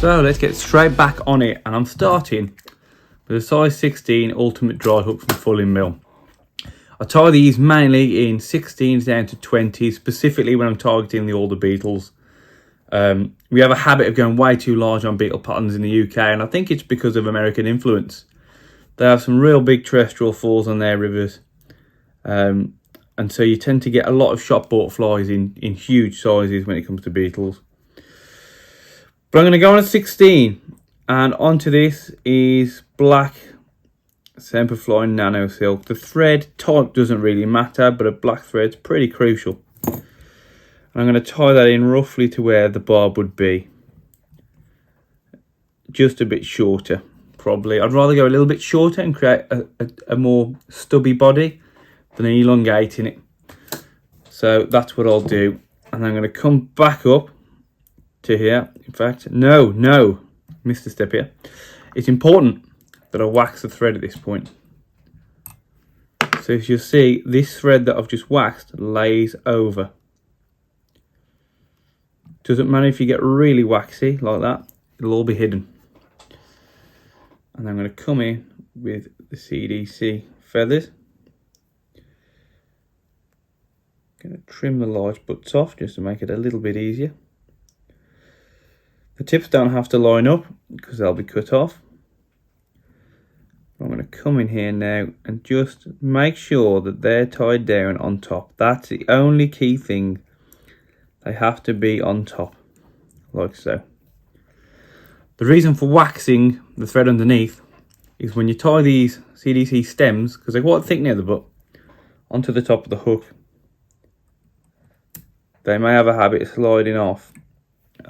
So let's get straight back on it, and I'm starting with a size 16 ultimate dry hook from Fulling Mill. I tie these mainly in 16s down to 20s, specifically when I'm targeting the older beetles. We have a habit of going way too large on beetle patterns in the UK, and I think it's because of American influence. They have some real big terrestrial falls on their rivers, and so you tend to get a lot of shop bought flies in huge sizes when it comes to beetles. But I'm going to go on a 16, and onto this is black Semperfly Nanosilk. The thread type doesn't really matter, but a black thread's pretty crucial. And I'm going to tie that in roughly to where the barb would be. Just a bit shorter, probably. I'd rather go a little bit shorter and create a more stubby body than elongating it. So that's what I'll do. And I'm going to come back up to here. In fact, no, missed a step here. It's important that I wax the thread at this point. So as you'll see, this thread that I've just waxed lays over. Doesn't matter if you get really waxy like that, it'll all be hidden. And I'm going to come in with the CDC feathers. Going to trim the large butts off just to make it a little bit easier. The tips don't have to line up because they'll be cut off. I'm going to come in here now and just make sure that they're tied down on top. That's the only key thing. They have to be on top, like so. The reason for waxing the thread underneath is when you tie these CDC stems, because they're quite thick near the butt, onto the top of the hook, they may have a habit of sliding off,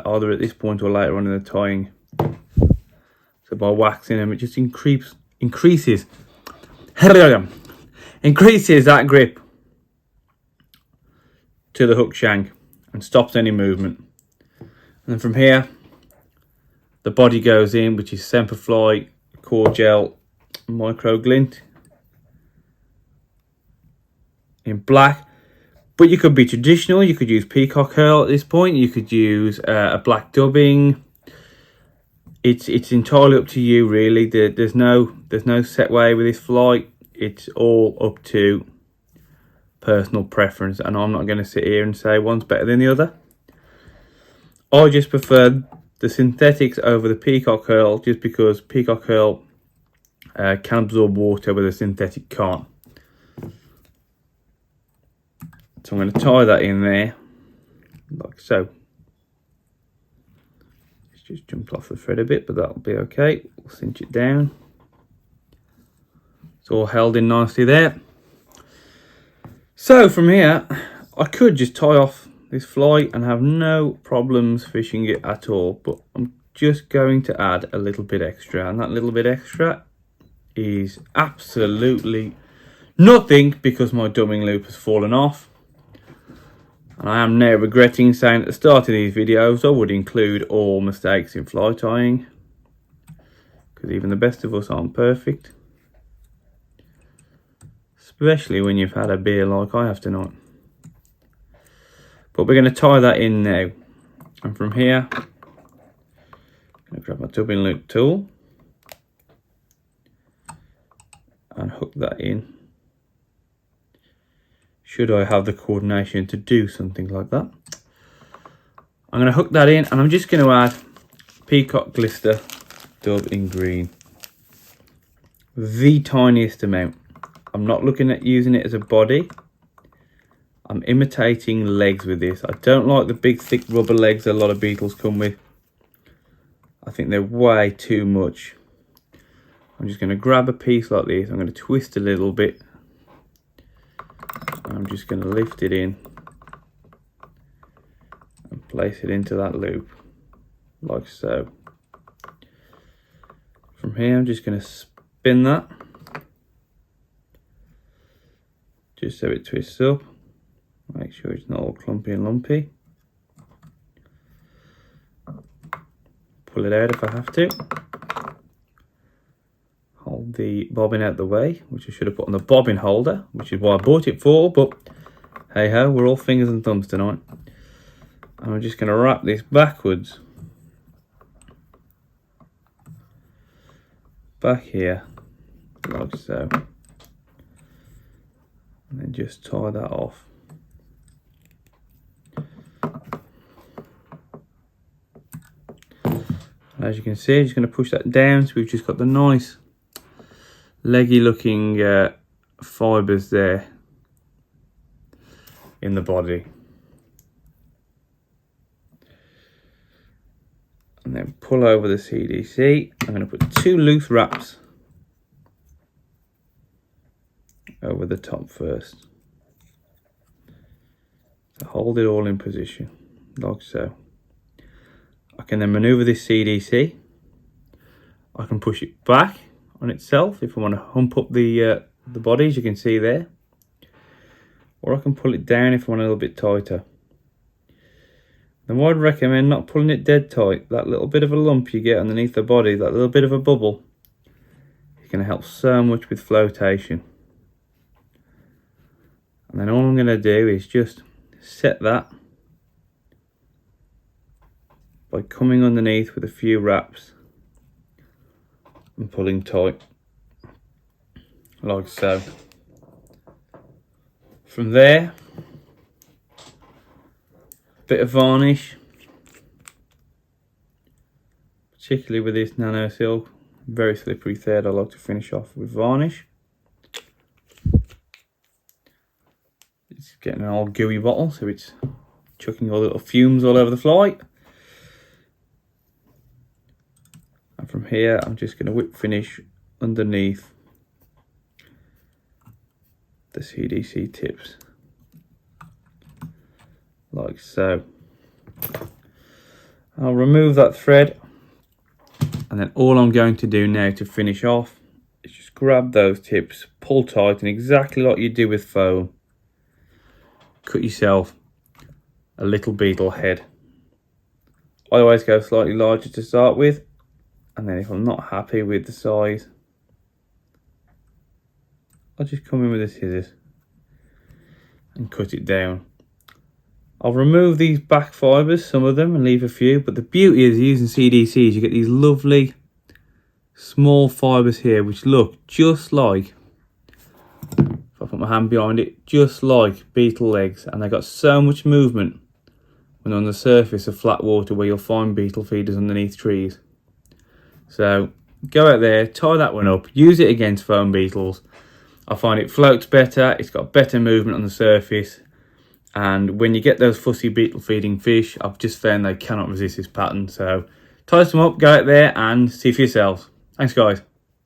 either at this point or later on in the tying. So by waxing them, it just increases that grip to the hook shank and stops any movement. And then from here, the body goes in, which is Semperfly Core Gel Micro Glint in black. But you could be traditional, you could use Peacock Curl at this point, you could use a black dubbing. It's entirely up to you really. There's no set way with this fly. It's all up to personal preference, and I'm not going to sit here and say one's better than the other. I just prefer the synthetics over the Peacock Curl, just because Peacock Curl can absorb water where the synthetic can't. So I'm going to tie that in there, like so. It's just jumped off the thread a bit, but that'll be okay. We'll cinch it down. It's all held in nicely there. So from here, I could just tie off this fly and have no problems fishing it at all, but I'm just going to add a little bit extra, and that little bit extra is absolutely nothing because my dubbing loop has fallen off. And I am now regretting saying at the start of these videos I would include all mistakes in fly tying, because even the best of us aren't perfect, especially when you've had a beer like I have tonight. But we're going to tie that in now, and from here I'm going to grab my dubbing loop tool and hook that in, should I have the coordination to do something like that. I'm going to hook that in, and I'm just going to add Peacock Glister Dub in green. The tiniest amount. I'm not looking at using it as a body. I'm imitating legs with this. I don't like the big thick rubber legs a lot of beetles come with. I think they're way too much. I'm just going to grab a piece like this. I'm going to twist a little bit. I'm just going to lift it in and place it into that loop, like so. From here, I'm just going to spin that, just so it twists up. Make sure it's not all clumpy and lumpy. Pull it out if I have to. Hold the bobbin out the way, which I should have put on the bobbin holder, which is what I bought it for, but hey ho, we're all fingers and thumbs tonight. And I'm just going to wrap this backwards back here like so, and then just tie that off. As you can see, I'm just going to push that down, so we've just got the nice leggy looking fibres there in the body. And then pull over the CDC. I'm going to put 2 loose wraps over the top first. So hold it all in position, like so. I can then manoeuvre this CDC. I can push it back on itself if I want to hump up the body, as you can see there. Or I can pull it down if I want a little bit tighter. Then what I'd recommend, not pulling it dead tight. That little bit of a lump you get underneath the body, that little bit of a bubble, it's going to help so much with flotation. And then all I'm going to do is just set that by coming underneath with a few wraps and pulling tight, like so. From there, bit of varnish, particularly with this Nanosilk, very slippery thread. I like to finish off with varnish. It's getting an old gooey bottle, so it's chucking all the little fumes all over the fly. And from here, I'm just going to whip finish underneath the CDC tips, like so. I'll remove that thread, and then all I'm going to do now to finish off is just grab those tips, pull tight, and exactly like you do with foam, cut yourself a little beetle head. I always go slightly larger to start with, and then if I'm not happy with the size, I'll just come in with the scissors and cut it down. I'll remove these back fibres, some of them, and leave a few, but the beauty is using CDCs, you get these lovely small fibres here which look just like, if I put my hand behind it, just like beetle legs, and they've got so much movement when on the surface of flat water where you'll find beetle feeders underneath trees. So go out there, tie that one up, use it against foam beetles. I find it floats better, it's got better movement on the surface, and when you get those fussy beetle feeding fish, I've just found they cannot resist this pattern. So tie some up, go out there and see for yourselves. Thanks guys.